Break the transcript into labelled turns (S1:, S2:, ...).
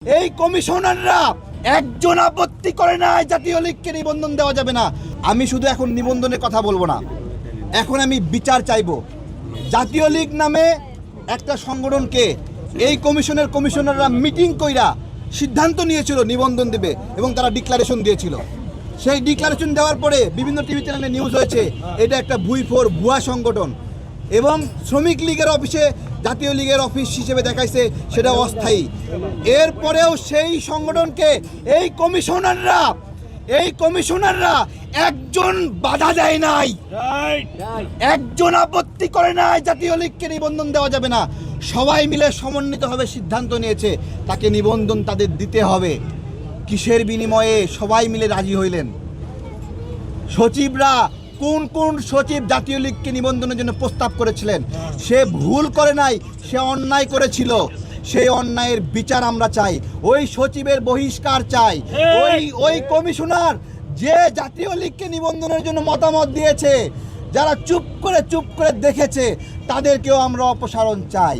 S1: এই কমিশনাররা একজন আপত্তি করে না জাতীয় লীগকে নিবন্ধন দেওয়া যাবে না। আমি শুধু এখন নিবন্ধনের কথা বলবো না, এখন আমি বিচার চাইবো। জাতীয় লীগ নামে একটা সংগঠনকে এই কমিশনাররা মিটিং কইরা সিদ্ধান্ত নিয়েছিল নিবন্ধন দেবে এবং তারা ডিক্লারেশন দিয়েছিল। সেই ডিক্লারেশন দেওয়ার পরে বিভিন্ন টিভি চ্যানেলে নিউজ হয়েছে এটা একটা ভুয়া সংগঠন এবং শ্রমিক লীগের অফিসে জাতীয় লীগের অফিস হিসেবে দেখাইছে সেটা অস্থায়ী। এরপরেও সেই সংগঠনকে এই কমিশনাররা একজন বাধা দেয় নাই, একজন আপত্তি করে নাই জাতীয় লীগকে নিবন্ধন দেওয়া যাবে না। সবাই মিলে সমন্বিতভাবে সিদ্ধান্ত নিয়েছে তাকে নিবন্ধন তাদের দিতে হবে। কিসের বিনিময়ে সবাই মিলে রাজি হইলেন? সচিবরা কোন সচিব জাতীয় লীগকে নিবন্ধনের জন্য প্রস্তাব করেছিলেন? সে ভুল করে নাই, সে অন্যায় করেছিল। সেই অন্যায়ের বিচার আমরা চাই, ওই সচিবের বহিষ্কার চাই। ওই কমিশনার যে জাতীয় লীগকে নিবন্ধনের জন্য মতামত দিয়েছে, যারা চুপ করে দেখেছে, তাদেরকেও আমরা অপসারণ চাই।